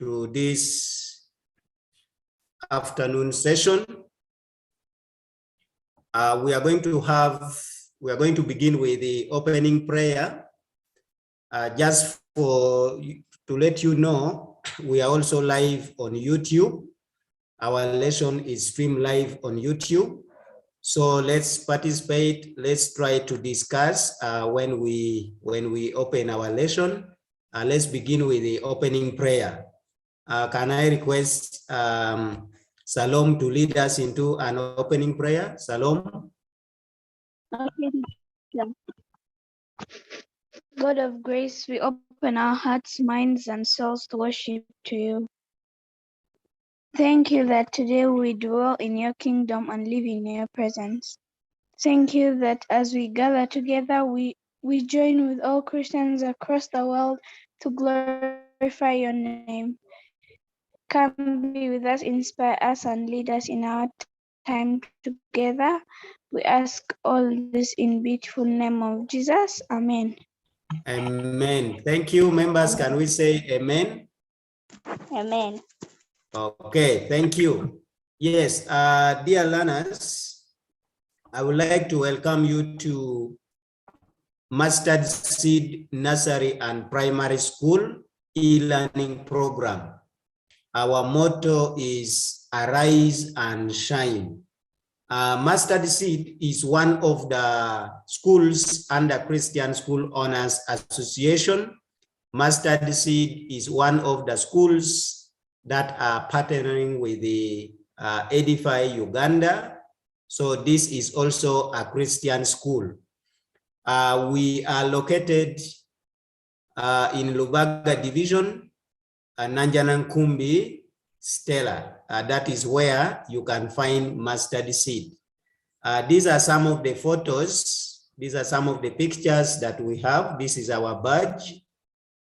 to this afternoon session. We are going to begin with the opening prayer. Just to let you know, we are also live on YouTube. Our lesson is streamed live on YouTube. So let's participate. Let's try to discuss when we open our lesson. Let's begin with the opening prayer. Can I request Salom to lead us into an opening prayer? Salom. Okay. God of grace, we open our hearts, minds, and souls to worship to you. Thank you that today we dwell in your kingdom and live in your presence. Thank you that as we gather together, we join with all Christians across the world to glorify your name. Come be with us, inspire us, and lead us in our time together. We ask all this in beautiful name of Jesus. Amen. Amen. Thank you, members. Can we say amen? Amen. Okay, thank you. Yes, dear learners, I would like to welcome you to Mustard Seed Nursery and Primary School e-learning program. Our motto is Arise and Shine. Mustard Seed is one of the schools under Christian School Owners Association. Mustard Seed is one of the schools that are partnering with the Edify Uganda. So this is also a Christian school. We are located in Lubaga Division, Nanjanankumbi, Stella. That is where you can find Mustard Seed. These are some of the photos. These are some of the pictures that we have. This is our badge.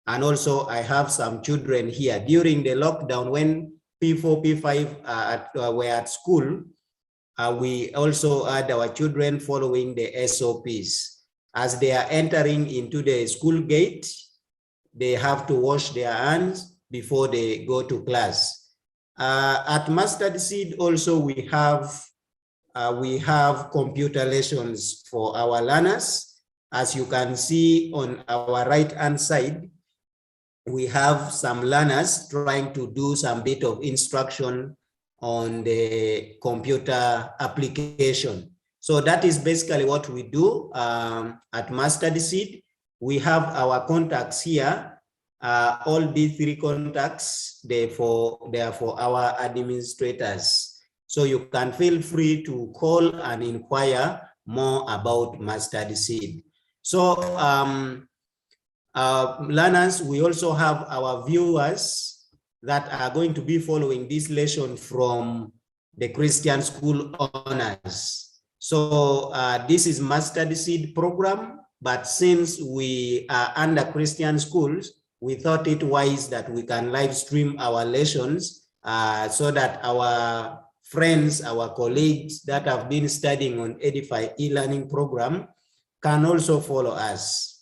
And also I have some children here. During the lockdown, when P4, P5 were at school, we also had our children following the SOPs. As they are entering into the school gate, they have to wash their hands before they go to class. At Mustard Seed also we have computer lessons for our learners. As you can see on our right hand side, we have some learners trying to do some bit of instruction on the computer application. So that is basically what we do at Mustard Seed. We have our contacts here. All these three contacts, they are for our administrators. So you can feel free to call and inquire more about Mustard Seed. So learners, we also have our viewers that are going to be following this lesson from the Christian School Owners. So this is Mustard Seed program, but since we are under Christian schools, we thought it wise that we can live stream our lessons so that our friends, our colleagues that have been studying on Edify e-learning program can also follow us.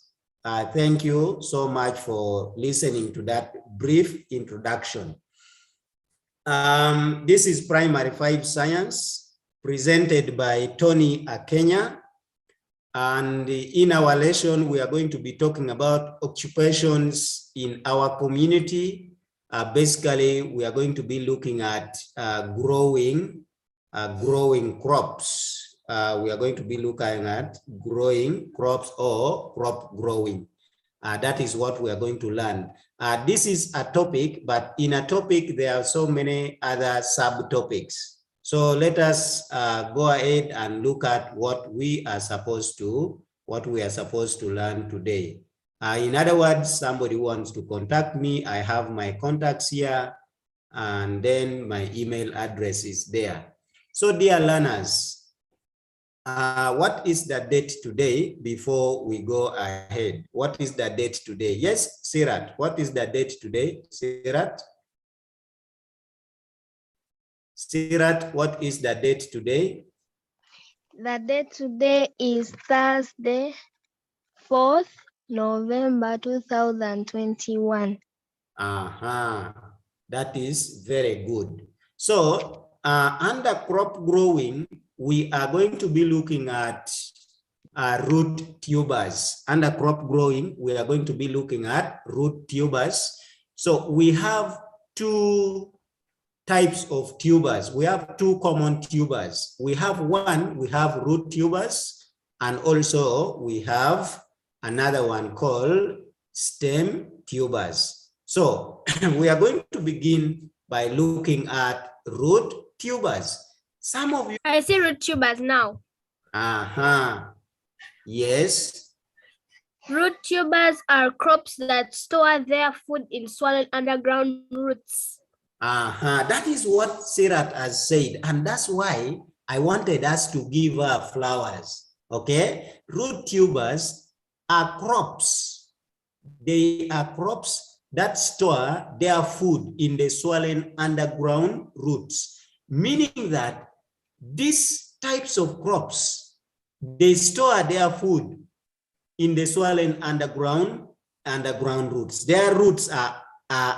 Thank you so much for listening to that brief introduction. This is Primary 5 Science presented by Teacher Akenya. And in our lesson, we are going to be talking about occupations in our community. Basically, we are going to be looking at growing crops. We are going to be looking at growing crops or crop growing. That is what we are going to learn. This is a topic, but in a topic, there are so many other subtopics. So let us go ahead and look at what we are supposed to learn today. In other words, somebody wants to contact me, I have my contacts here, and then my email address is there. So dear learners, what is the date today before we go ahead? What is the date today? Yes, Sirat, what is the date today? Sirat? Sirat, what is the date today? The date today is Thursday, 4th November 2021. Aha. That is very good. So under crop growing, we are going to be looking at root tubers. Under crop growing, we are going to be looking at root tubers. So we have two types of tubers. We have two common tubers. We have root tubers, and also we have another one called stem tubers. So we are going to begin by looking at root tubers. Some of you. I see root tubers now. Yes. Root tubers are crops that store their food in swollen underground roots. That is what Sirat has said, and that's why I wanted us to give her flowers. Okay, root tubers are crops. They are crops that store their food in the swollen underground roots, meaning that these types of crops, they store their food in the swollen underground roots. Their roots are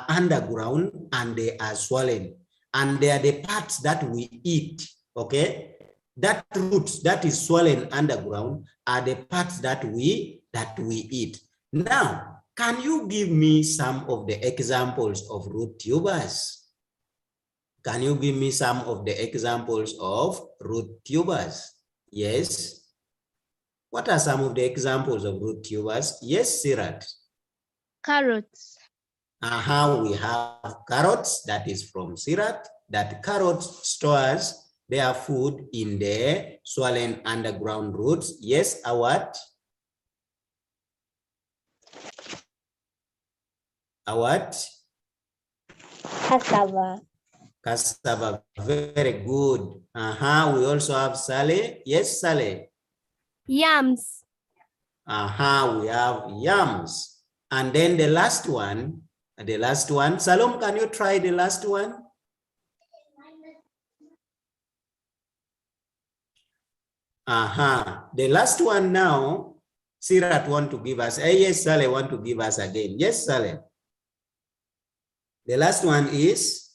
underground and they are swollen, and they are the parts that we eat. Okay, that roots that is swollen underground are the parts that we eat. Now, can you give me some of the examples of root tubers? Can you give me some of the examples of root tubers? Yes. What are some of the examples of root tubers? Yes, Sirat. Carrots. We have carrots. That is from Sirat. That carrots stores their food in the swollen underground roots. Yes, what? Cassava. Cassava. Very good. We also have Sale. Yes, Sale. Yams. We have yams. And then the last one, Salom, can you try the last one? The last one now, Sirat want to give us. Yes, Saleh want to give us again. Yes, Saleh. The last one is?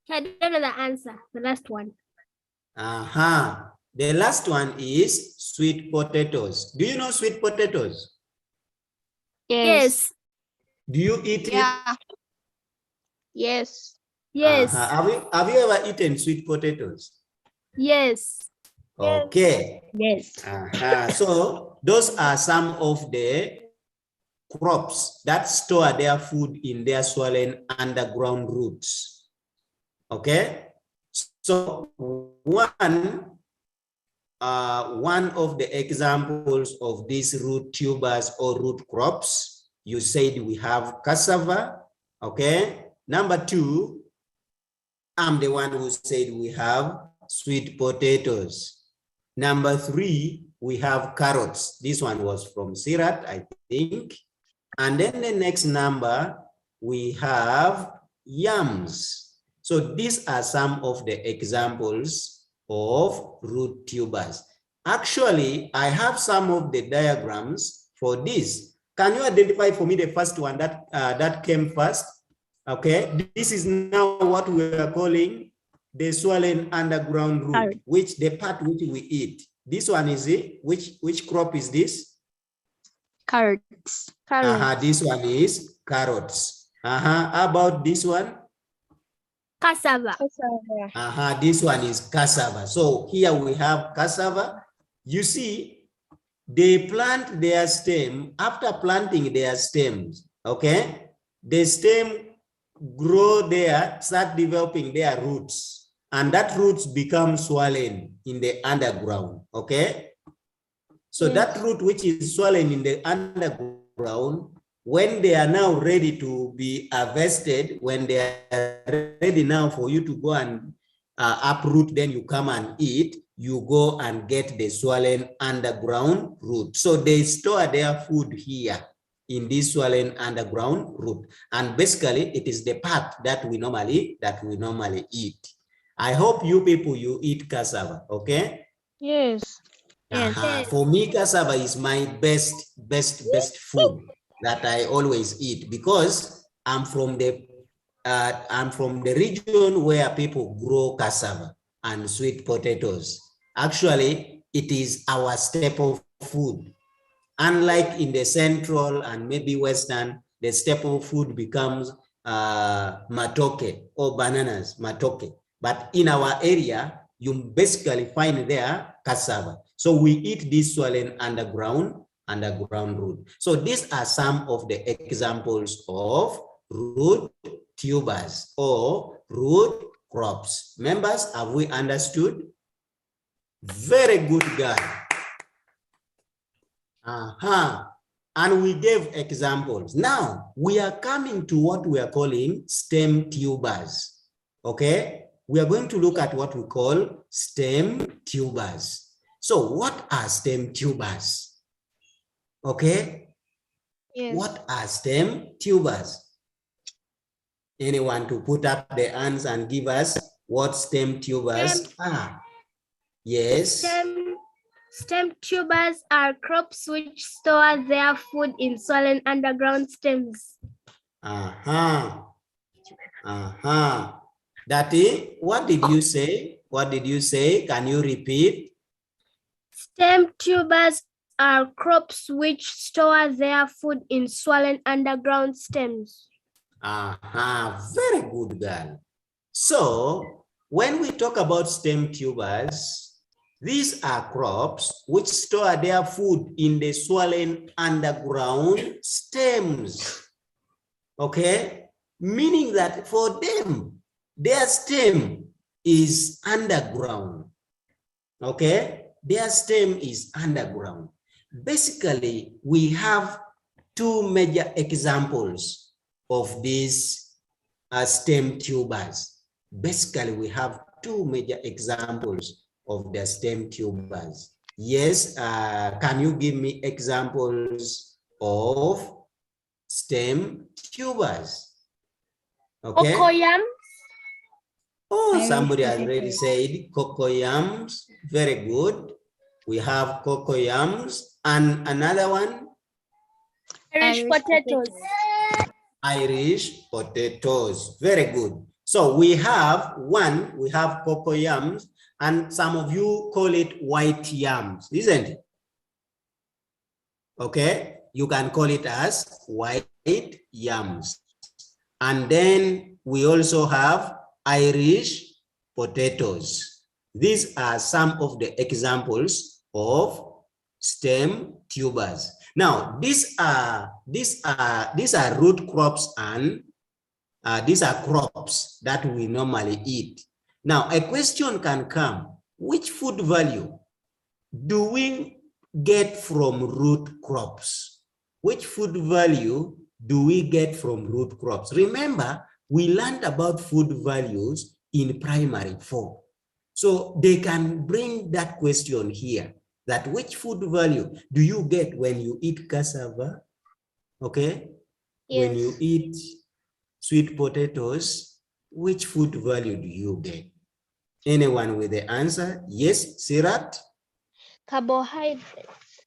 I don't know the answer. The last one. The last one is sweet potatoes. Do you know sweet potatoes? Yes. Do you eat it? Yes. Yes. Have you ever eaten sweet potatoes? Yes. Okay. Yes. So those are some of the crops that store their food in their swollen underground roots. Okay. So one of the examples of these root tubers or root crops, you said we have cassava. Okay. Number two, I'm the one who said we have sweet potatoes. Number three, we have carrots. This one was from Sirat, I think. And then the next number, we have yams. So these are some of the examples of root tubers. Actually, I have some of the diagrams for this. Can you identify for me the first one that came first? Okay, this is now what we are calling the swollen underground root, which the part which we eat. This one is it. Which crop is this? Carrots. This one is carrots. How about this one? Cassava. This one is cassava. So here we have cassava. You see, they plant their stem. After planting their stems, okay, the stem grow there, start developing their roots, and that roots become swollen in the underground. Okay, so yes, that root which is swollen in the underground, when they are now ready to be harvested, when they are ready now for you to go and uproot, then you come and eat, you go and get the swollen underground root. So they store their food here in this swollen underground root, and basically it is the part that we normally eat. I hope you people, you eat cassava. Okay. Yes. For me, cassava is my best food that I always eat because I'm from the region where people grow cassava and sweet potatoes. Actually, it is our staple food. Unlike in the central and maybe western, the staple food becomes matoke or bananas, matoke. But in our area, you basically find there cassava. So we eat this swollen underground root. So these are some of the examples of root tubers or root crops. Members, have we understood? Very good, guy. And we gave examples. Now we are coming to what we are calling stem tubers. Okay, we are going to look at what we call stem tubers. So what are stem tubers? Okay, what are stem tubers? Anyone to put up the hands and give us what stem tubers are? Yes. Stem tubers are crops which store their food in swollen underground stems. Daddy, what did you say? What did you say? Can you repeat? Stem tubers are crops which store their food in swollen underground stems. Very good, girl. So when we talk about stem tubers, these are crops which store their food in the swollen underground stems. Okay, meaning that for them, their stem is underground. Okay, their stem is underground. Basically, we have two major examples of these stem tubers. Basically, we have two major examples of the stem tubers. Yes, can you give me examples of stem tubers? Okay. Cocoyam. Oh, somebody has already said cocoyams. Very good. We have cocoyams. And another one? Irish potatoes. Irish potatoes. Very good. So we have cocoyams, and some of you call it white yams, isn't it? Okay, you can call it as white yams. And then we also have Irish potatoes. These are some of the examples of stem tubers. Now, these are root crops, and these are crops that we normally eat. Now, a question can come: which food value do we get from root crops? Which food value do we get from root crops? Remember, we learned about food values in primary 4. So they can bring that question here, that which food value do you get when you eat cassava? Okay. Yes. When you eat sweet potatoes, which food value do you get? Anyone with the answer? Yes, Sirat? Carbohydrates.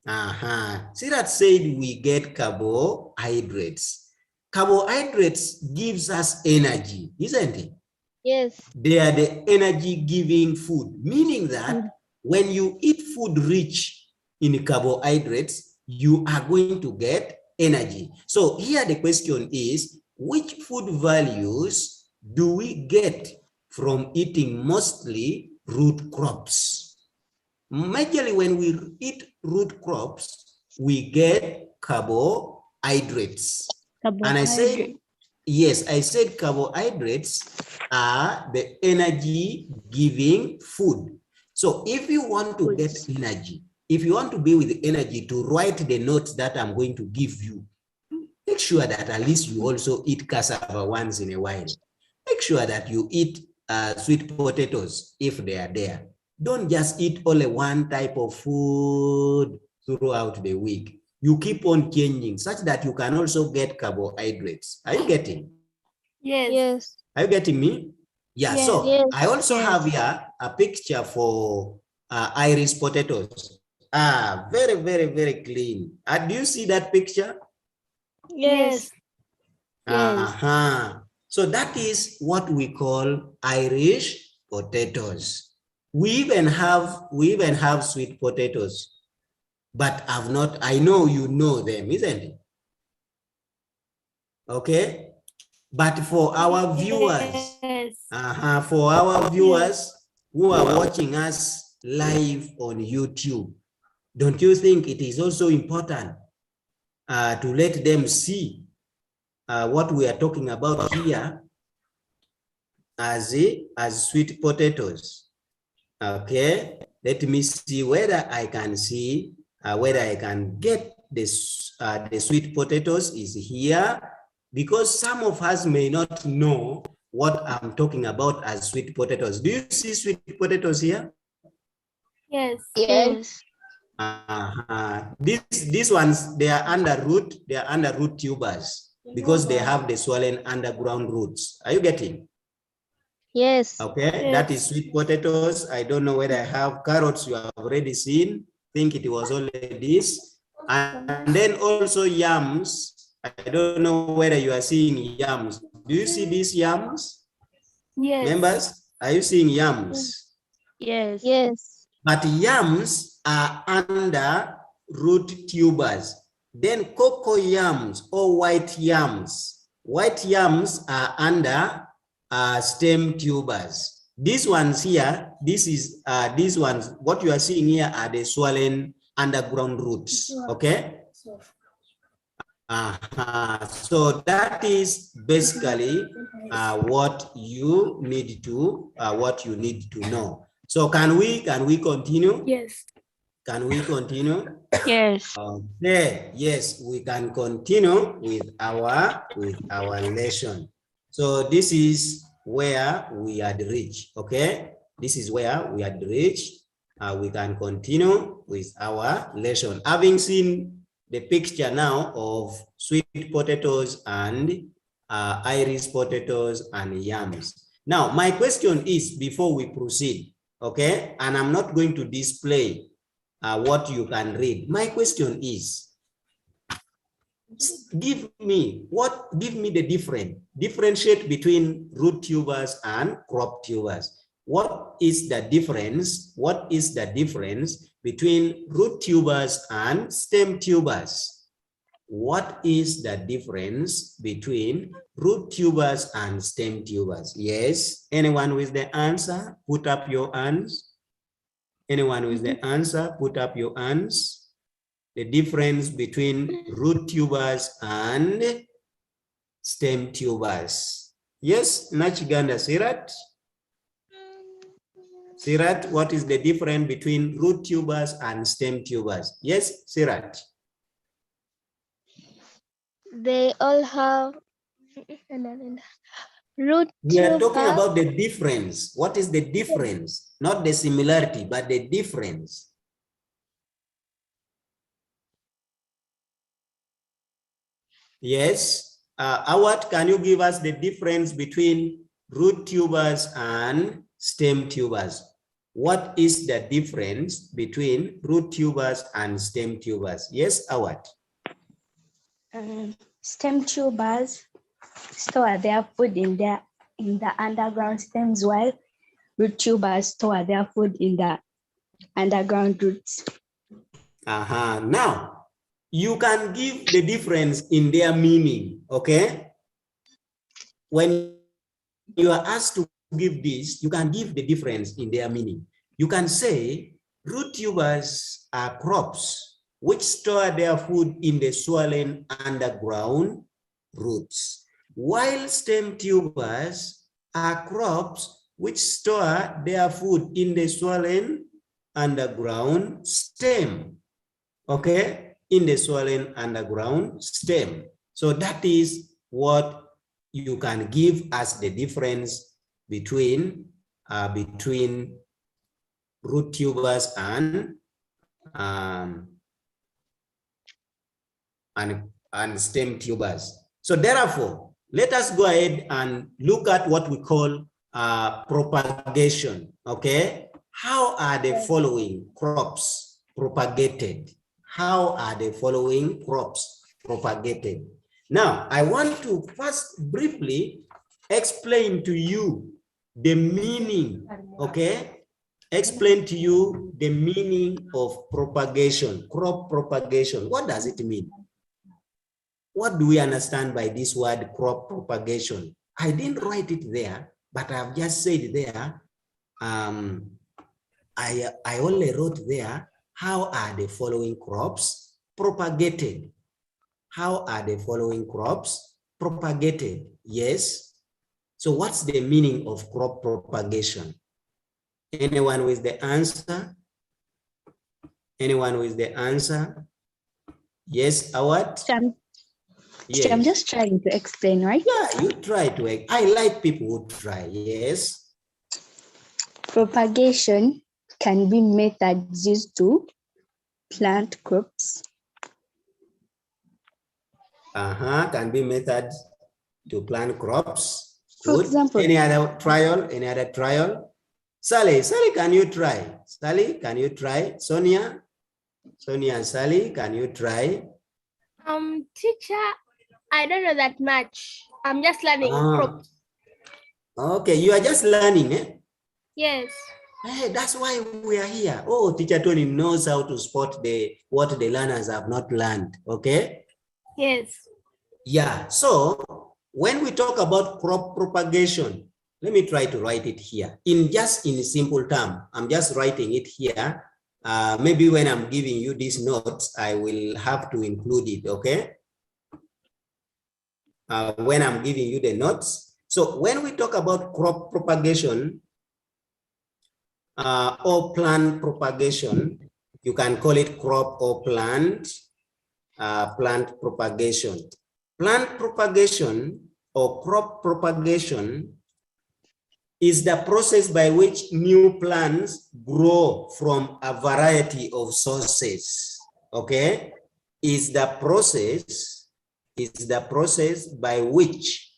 Sirat said we get carbohydrates. Carbohydrates gives us energy, isn't it? Yes. They are the energy giving food, meaning that when you eat food rich in carbohydrates, you are going to get energy. So here the question is, which food values do we get from eating mostly root crops? Majorly when we eat root crops, we get carbohydrates. And I said, yes, I said carbohydrates are the energy giving food. So if you want to get energy, if you want to be with energy to write the notes that I'm going to give you, make sure that at least you also eat cassava once in a while. Make sure that you eat sweet potatoes if they are there. Don't just eat only one type of food throughout the week. You keep on changing such that you can also get carbohydrates. Are you getting? Yes. Yes. Are you getting me? Yeah, yes. so Yes. I also have here a picture for iris potatoes. Very, very, very clean. Do you see that picture? Yes. So that is what we call Irish potatoes. We even have sweet potatoes, but I know you know them, isn't it? Okay. But for our viewers, for our viewers who are watching us live on YouTube, don't you think it is also important to let them see what we are talking about here as sweet potatoes? Okay, let me see whether I can see whether I can get this the sweet potatoes is here, because some of us may not know what I'm talking about as sweet potatoes. Do you see sweet potatoes here? Yes. Yes. These ones, they are under root tubers because they have the swollen underground roots. Are you getting? Yes. Okay, that is sweet potatoes. I don't know whether I have carrots. You have already seen. Think it was only this. And then also yams. I don't know whether you are seeing yams. Do you see these yams? Yes. Members, are you seeing yams? Yes. Yes. But yams are under root tubers. Then cocoa yams or white yams. White yams are under stem tubers. These ones here, these ones, what you are seeing here are the swollen underground roots. Okay. So that is basically what you need to know. So can we continue? Yes. Can we continue? Yes. Okay. Yes, we can continue with our lesson. So this is where we had reached. Okay, this is where we had reached. We can continue with our lesson, having seen the picture now of sweet potatoes and iris potatoes and yams. Now, my question is, before we proceed, okay, and I'm not going to display what you can read. My question is, give me the differentiate between root tubers and crop tubers. What is the difference? What is the difference between root tubers and stem tubers? What is the difference between root tubers and stem tubers? Yes, anyone with the answer, put up your hands. Anyone with the answer, put up your hands. The difference between root tubers and stem tubers. Yes, Nachiganda Sirat. Sirat, what is the difference between root tubers and stem tubers? Yes, Sirat. They all have root We are talking tuber. about the difference. What is the difference? Not the similarity, but the difference. Yes. Awad, can you give us the difference between root tubers and stem tubers? What is the difference between root tubers and stem tubers? Yes, Awad. Stem tubers store their food in the underground stems, while root tubers store their food in the underground roots. Now, you can give the difference in their meaning, okay? When you are asked to give this, you can give the difference in their meaning. You can say root tubers are crops which store their food in the swollen underground roots, while stem tubers are crops which store their food in the swollen underground stem. Okay, in the swollen underground stem. So that is what you can give as the difference between root tubers and stem tubers. So therefore, let us go ahead and look at what we call propagation. Okay, How are the following crops propagated? How are the following crops propagated? Now, I want to first briefly explain to you the meaning, okay? Explain to you the meaning of propagation, crop propagation. What does it mean? What do we understand by this word crop propagation? I didn't write it there, but I've just said there, I only wrote there, how are the following crops propagated? How are the following crops propagated? Yes. So what's the meaning of crop propagation? Anyone with the answer? Anyone with the answer? Yes, Awad? Yes. I'm just trying to explain, right? Yeah, you try to. I like people who try. Yes. Propagation can be methods used to plant crops. Can be methods to plant crops. For Good. example, Any other trial? Any other trial? Sally, can you try? Sally, can you try? Sonia and Sally, can you try? Teacher, I don't know that much. I'm just learning crops. Okay, you are just learning, eh? Yes. Hey, that's why we are here. Oh, Teacher Tony knows how to spot what the learners have not learned, okay? Yes. Yeah, so when we talk about crop propagation, let me try to write it here in simple term. I'm just writing it here. Maybe when I'm giving you these notes, I will have to include it, okay? When I'm giving you the notes. So when we talk about crop propagation or plant propagation, you can call it crop or plant propagation. Plant propagation or crop propagation is the process by which new plants grow from a variety of sources. Okay, is the process by which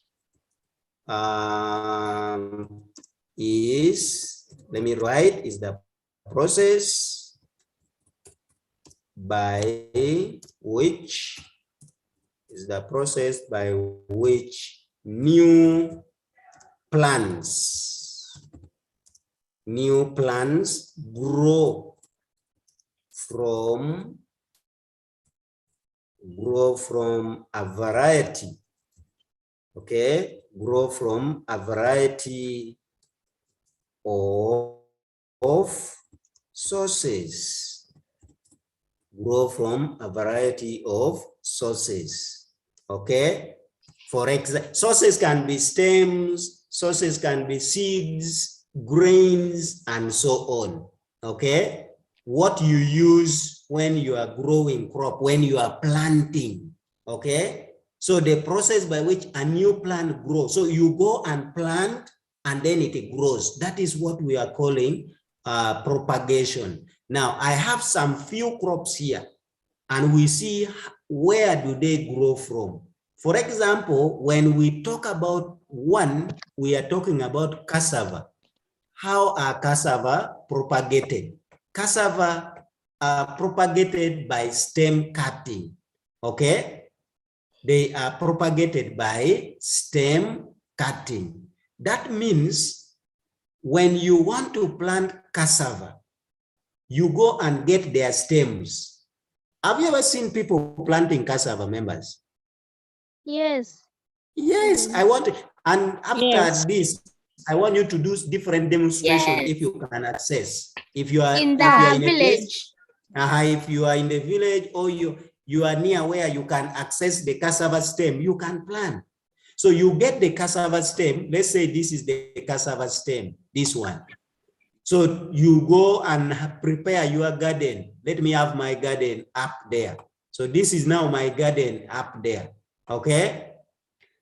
let me write, is the process by which new plants grow from a variety, okay, grow from a variety of sources, okay? For example, sources can be stems, sources can be seeds, grains, and so on, okay? What you use when you are growing crop, when you are planting, okay? So the process by which a new plant grows, so you go and plant and then it grows. That is what we are calling propagation. Now, I have some few crops here and we see where do they grow from. For example, when we talk about one, we are talking about cassava. How are cassava propagated? Cassava are propagated by stem cutting, okay? They are propagated by stem cutting. That means when you want to plant cassava, you go and get their stems. Have you ever seen people planting cassava, members? Yes. Yes, I want to, and after this, I want you to do different demonstration if you can access. If you are in the village. If you are in the village or you are near where you can access the cassava stem, you can plant. So you get the cassava stem. Let's say this is the cassava stem, this one. So you go and prepare your garden. Let me have my garden up there. So this is now my garden up there, okay?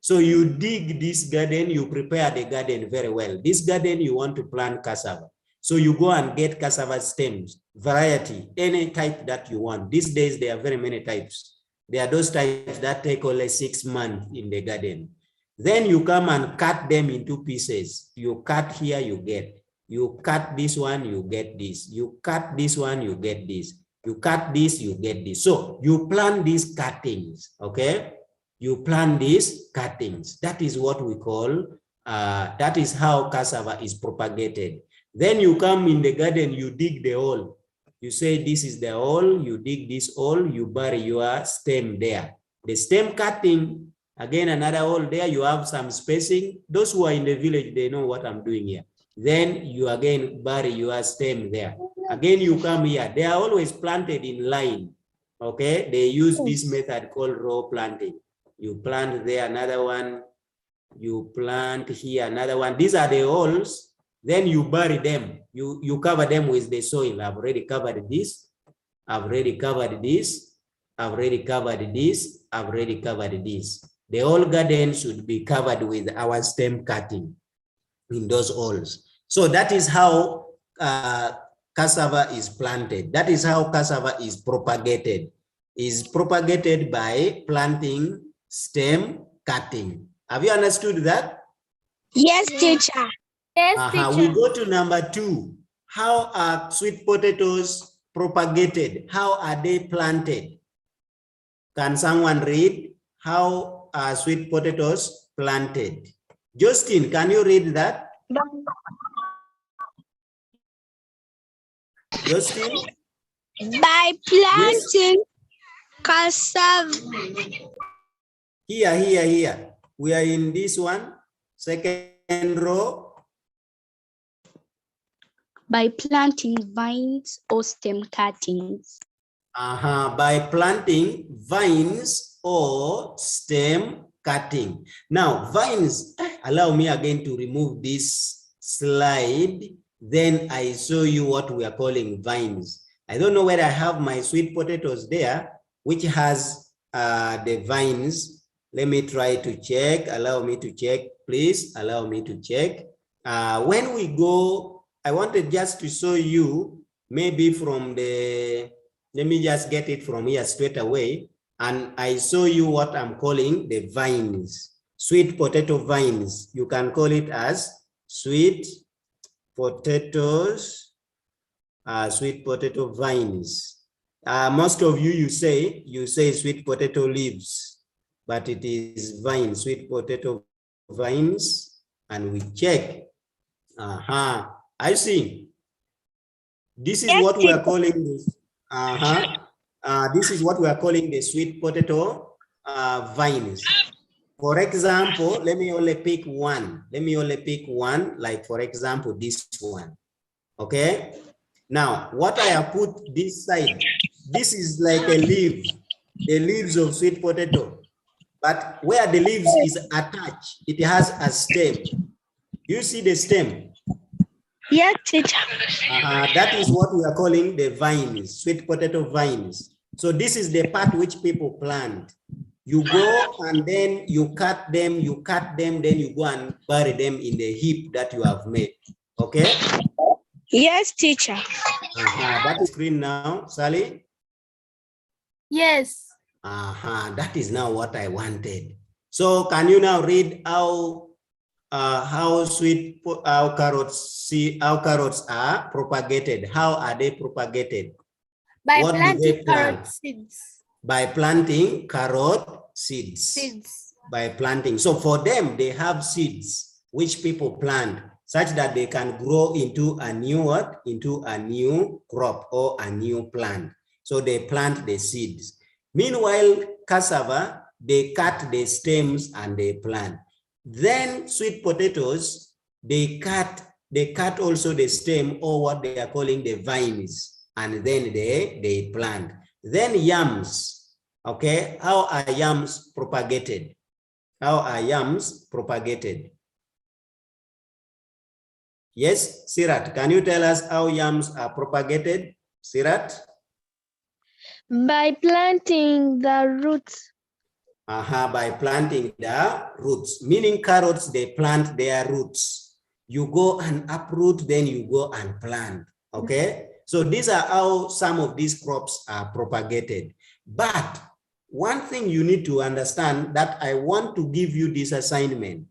So you dig this garden, you prepare the garden very well. This garden, you want to plant cassava. So you go and get cassava stems, variety, any type that you want. These days, there are very many types. There are those types that take only 6 months in the garden. Then you come and cut them into pieces. You cut here, you get. You cut this one, you get this. You cut this one, you get this. You cut this, you get this. So you plant these cuttings, okay? You plant these cuttings. That is what we call, that is how cassava is propagated. Then you come in the garden, you dig the hole. You say this is the hole, you dig this hole, you bury your stem there. The stem cutting, again, another hole there, you have some spacing. Those who are in the village, they know what I'm doing here. Then you again bury your stem there. Again, you come here. They are always planted in line. Okay, they use this method called row planting. You plant there another one. You plant here another one. These are the holes. Then you bury them. You cover them with the soil. I've already covered this. I've already covered this. I've already covered this. I've already covered this. The whole garden should be covered with our stem cutting in those holes. So that is how cassava is planted. That is how cassava is propagated. Is propagated by planting, stem cutting. Have you understood that? Yes, teacher. Yes, teacher. We go to number 2. How are sweet potatoes propagated? How are they planted? Can someone read? How are sweet potatoes planted? Justin, can you read that? Justin? By planting cassava. Here. We are in this one, second row. By planting vines or stem cuttings. By planting vines or stem cutting. Now, vines, allow me again to remove this slide. Then I show you what we are calling vines. I don't know whether I have my sweet potatoes there, which has the vines. Let me try to check. Allow me to check, please. Allow me to check. When we go, I wanted just to show you maybe from the, let me just get it from here straight away. And I show you what I'm calling the vines, sweet potato vines. You can call it as sweet potatoes, sweet potato vines. Most of you, you say sweet potato leaves, but it is vines, sweet potato vines. And we check. I see. This is what we are calling this. This is what we are calling the sweet potato vines. For example, let me only pick one. Like for example, this one. Okay. Now, what I have put this side, this is like a leaf, the leaves of sweet potato. But where the leaves is attached, it has a stem. You see the stem? Yes, teacher. That is what we are calling the vines, sweet potato vines. So this is the part which people plant. You go and then you cut them, then you go and bury them in the heap that you have made. Okay? Yes, teacher. That is green now, Sally? Yes. That is now what I wanted. So can you now read how carrots are propagated? How are they propagated? By What do planting they plant? carrot seeds. By planting carrot seeds. By planting. So for them, they have seeds which people plant such that they can grow into a new what? Into a new crop or a new plant. So they plant the seeds. Meanwhile, cassava, they cut the stems and they plant. Then sweet potatoes, they cut also the stem or what they are calling the vines, and then they plant. Then yams, okay? How are yams propagated? How are yams propagated? Yes, Sirat, can you tell us how yams are propagated? Sirat? By planting the roots. By planting the roots, meaning carrots, they plant their roots. You go and uproot, then you go and plant, okay? So these are how some of these crops are propagated. But one thing you need to understand that I want to give you this assignment.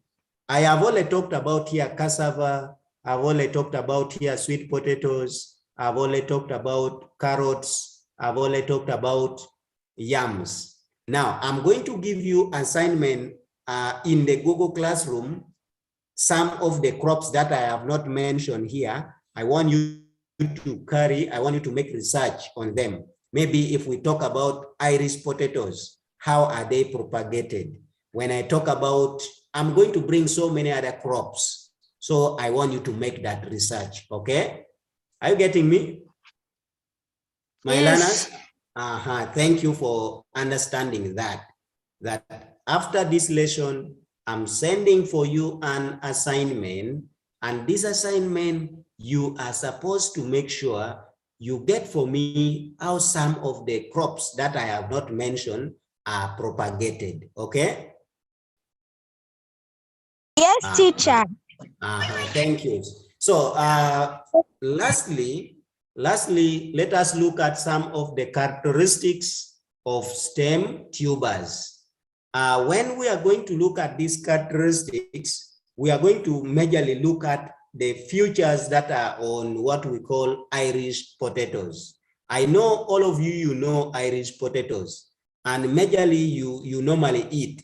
I have only talked about here cassava, I've already talked about here sweet potatoes. I've already talked about carrots. I've already talked about yams. Now, I'm going to give you assignment in the Google Classroom, some of the crops that I have not mentioned here. I want you to make research on them. Maybe if we talk about Irish potatoes, how are they propagated? When I talk about, I'm going to bring so many other crops. So I want you to make that research, okay? Are you getting me? My learners? Thank you for understanding that after this lesson, I'm sending for you an assignment, and this assignment, you are supposed to make sure you get for me how some of the crops that I have not mentioned are propagated, okay? Yes, teacher. Thank you. So lastly, let us look at some of the characteristics of stem tubers. When we are going to look at these characteristics, we are going to majorly look at the features that are on what we call Irish potatoes. I know all of you know Irish potatoes, and majorly you normally eat.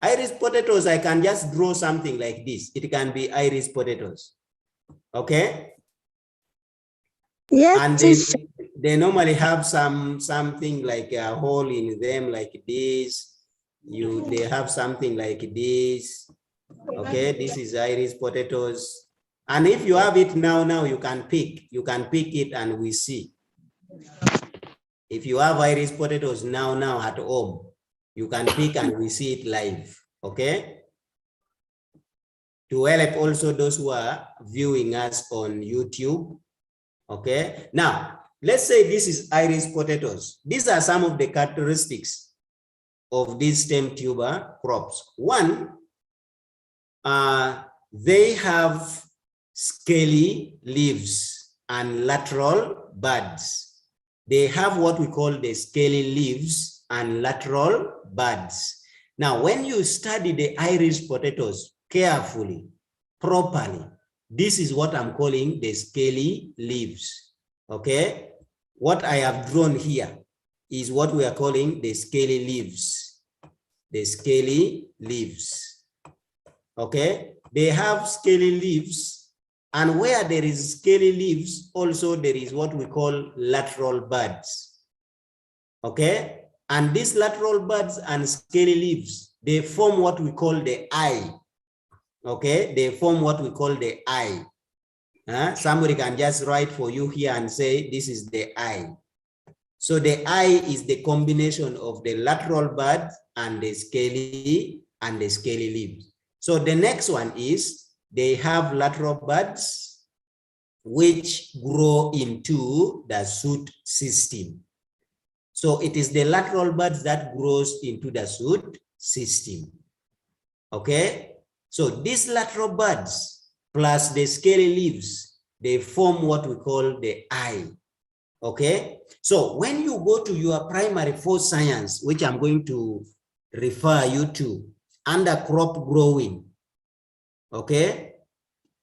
Irish potatoes, I can just draw something like this. It can be Irish potatoes, okay? Yes, And teacher. they normally have something like a hole in them like this. They have something like this. Okay, this is Irish potatoes. And if you have it now you can pick it and we see. If you have Irish potatoes now at home, you can pick and we see it live, okay? To help also those who are viewing us on YouTube, okay? Now, let's say this is Irish potatoes. These are some of the characteristics of these stem tuber crops. One, they have scaly leaves and lateral buds. They have what we call the scaly leaves and lateral buds. Now, when you study the Irish potatoes carefully, properly, this is what I'm calling the scaly leaves, okay? What I have drawn here is what we are calling the scaly leaves, okay? They have scaly leaves, and where there is scaly leaves, also there is what we call lateral buds, okay? And these lateral buds and scaly leaves, they form what we call the eye, okay? They form what we call the eye. Somebody can just write for you here and say, this is the eye. So the eye is the combination of the lateral buds and the scaly leaves. So the next one is they have lateral buds which grow into the shoot system. So it is the lateral buds that grows into the shoot system. Okay? So these lateral buds plus the scaly leaves, they form what we call the eye. Okay? So when you go to your primary 4 science, which I'm going to refer you to, under crop growing, okay,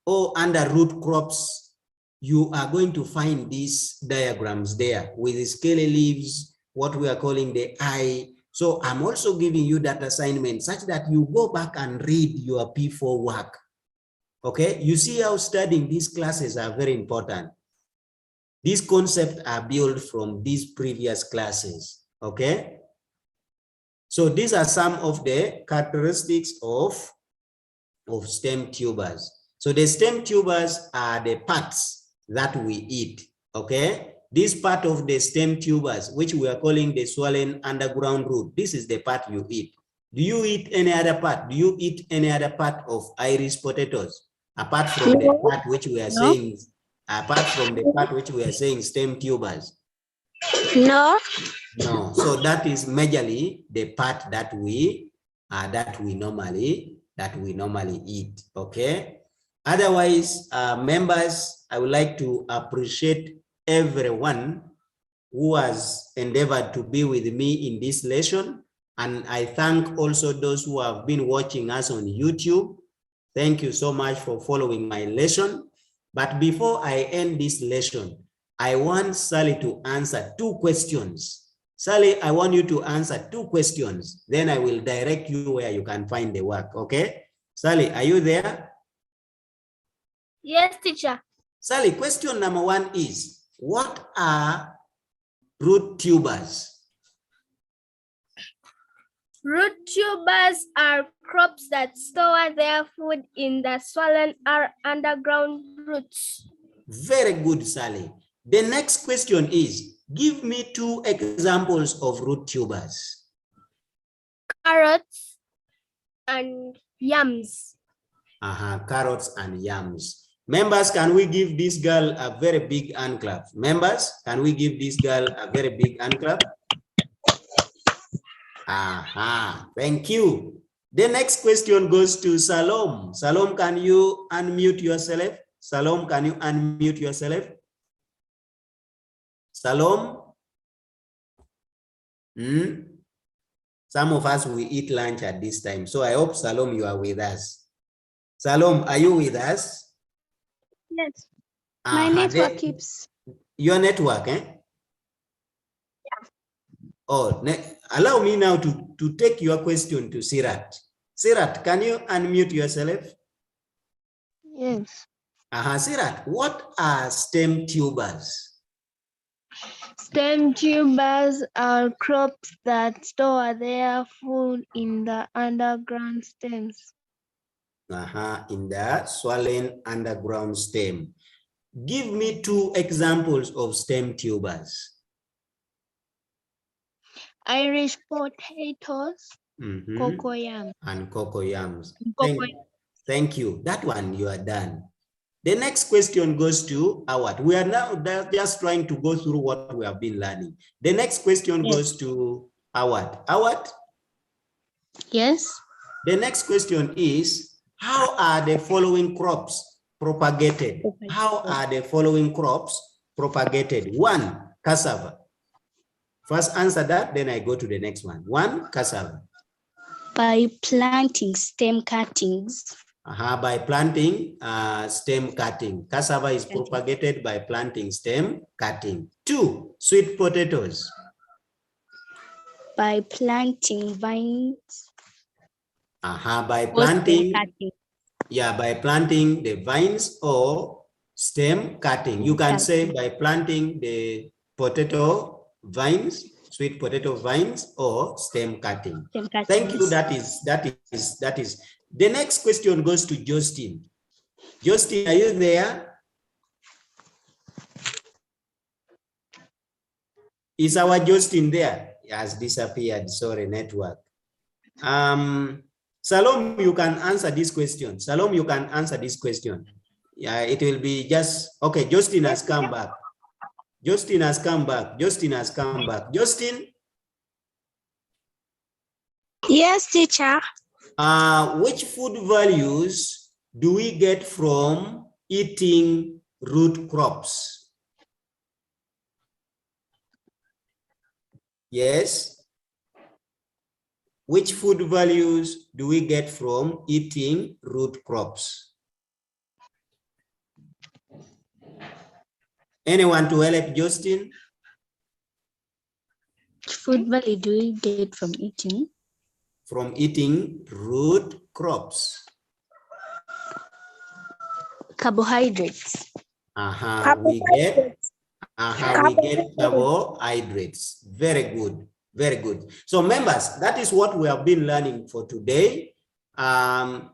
or under root crops, you are going to find these diagrams there with the scaly leaves, what we are calling the eye. So I'm also giving you that assignment such that you go back and read your P4 work. Okay, you see how studying these classes are very important. These concepts are built from these previous classes, okay? So these are some of the characteristics of stem tubers. So the stem tubers are the parts that we eat, okay? This part of the stem tubers, which we are calling the swollen underground root, this is the part you eat. Do you eat any other part? Do you eat any other part of Irish potatoes? Apart from the part which we are saying, apart from the part which we are saying stem tubers? No. No. So that is majorly the part that we normally eat. Okay. Otherwise, members, I would like to appreciate everyone who has endeavored to be with me in this lesson. And I thank also those who have been watching us on YouTube. Thank you so much for following my lesson. But before I end this lesson, I want Sally to answer 2 questions. Sally, I want you to answer 2 questions. Then I will direct you where you can find the work, okay? Sally, are you there? Yes, teacher. Sally, question number 1 is, what are root tubers? Root tubers are crops that store their food in the swollen or underground roots. Very good, Sally. The next question is, give me 2 examples of root tubers. Carrots and yams. Carrots and yams. Members, can we give this girl a very big hand clap? Members, can we give this girl a very big hand clap? Thank you. The next question goes to Salom. Salom, can you unmute yourself? Salom, can you unmute yourself? Salom? Some of us will eat lunch at this time. So I hope, Salom, you are with us. Salom, are you with us? Yes. My network keeps. Your network, eh? Yeah. Oh, allow me now to take your question to Sirat. Sirat, can you unmute yourself? Yes. Sirat, what are stem tubers? Stem tubers are crops that store their food in the underground stems. In the swollen underground stem. Give me 2 examples of stem tubers. Irish potatoes, cocoyam. And cocoyams. Cocoyam. Thank you. That one you are done. The next question goes to Awad. We are now just trying to go through what we have been learning. The next question goes to Awad. Awad? Yes. The next question is, how are the following crops propagated? How are the following crops propagated? 1, cassava. First answer that, then I go to the next one. 1, cassava. By planting stem cuttings. By planting stem cutting. Cassava is propagated by planting stem cutting. 2, sweet potatoes. By planting vines. By planting, by planting the vines or stem cutting. You can say by planting the potato vines, sweet potato vines, or stem cutting. Thank you. That is. The next question goes to Justin. Justin, are you there? Is our Justin there? He has disappeared. Sorry, network. Salom, you can answer this question. Salom, you can answer this question. Yeah, it will be just okay. Justin has come back. Justin has come back. Justin has come back. Justin? Yes, teacher. Which food values do we get from eating root crops? Yes. Which food values do we get from eating root crops? Anyone to help Justin? Which food value do we get from eating? From eating root crops. Carbohydrates. We get carbohydrates. Very good. Very good. So members, that is what we have been learning for today.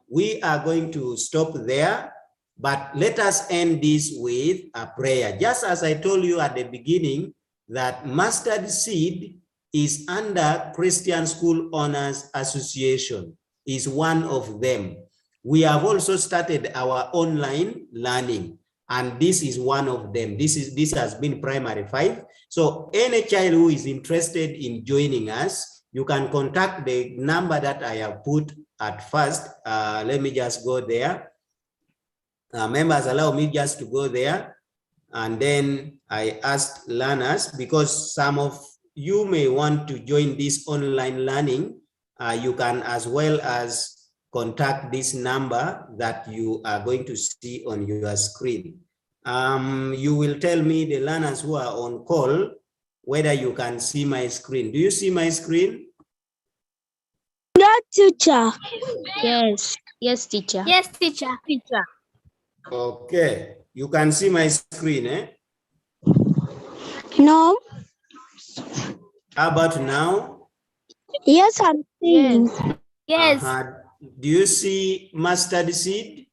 We are going to stop there, but let us end this with a prayer. Just as I told you at the beginning that Mustard Seed is under Christian School Owners Association, is one of them. We have also started our online learning, and this is one of them. This has been primary 5. So any child who is interested in joining us, you can contact the number that I have put at first. Let me just go there. Members, allow me just to go there. And then I asked learners, because some of you may want to join this online learning, you can as well as contact this number that you are going to see on your screen. You will tell me, the learners who are on call, whether you can see my screen. Do you see my screen? Yes, teacher. Yes. Yes, teacher. Yes, teacher. Okay, you can see my screen, eh? No. How about now? Yes, I'm seeing. Yes. Do you see mustard seed?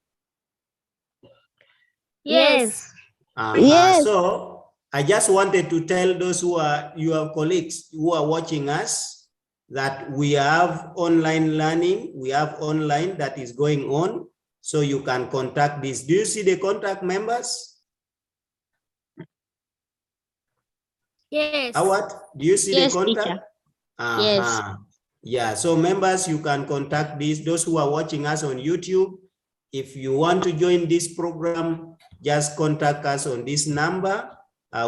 Yes. Yes. So I just wanted to tell those who are your colleagues who are watching us that we have online learning, we have online that is going on, so you can contact this. Do you see the contact members? Yes. Howard, do you see Yes, the contact? teacher. Yes. Yeah, so members, you can contact these, those who are watching us on YouTube. If you want to join this program, just contact us on this number.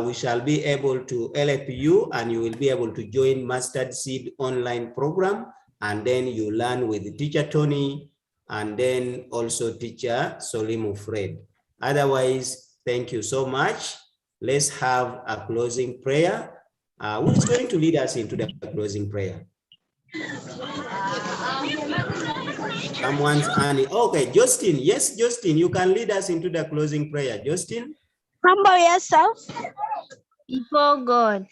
We shall be able to help you, and you will be able to join Mustard Seed online program, and then you learn with Teacher Tony and then also Teacher Solimu Fred. Otherwise, thank you so much. Let's have a closing prayer. Who is going to lead us into the closing prayer? Someone's Annie. Okay, Justin. Yes, Justin, you can lead us into the closing prayer. Justin? Humble yourself. Before God.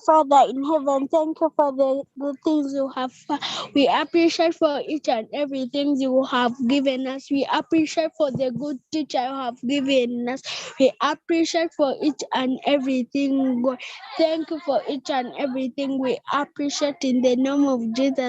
Father in heaven, thank you for the good things you have. We appreciate for each and everything you have given us. We appreciate for the good teacher you have given us. We appreciate for each and everything. God. Thank you for each and everything. We appreciate in the name of Jesus.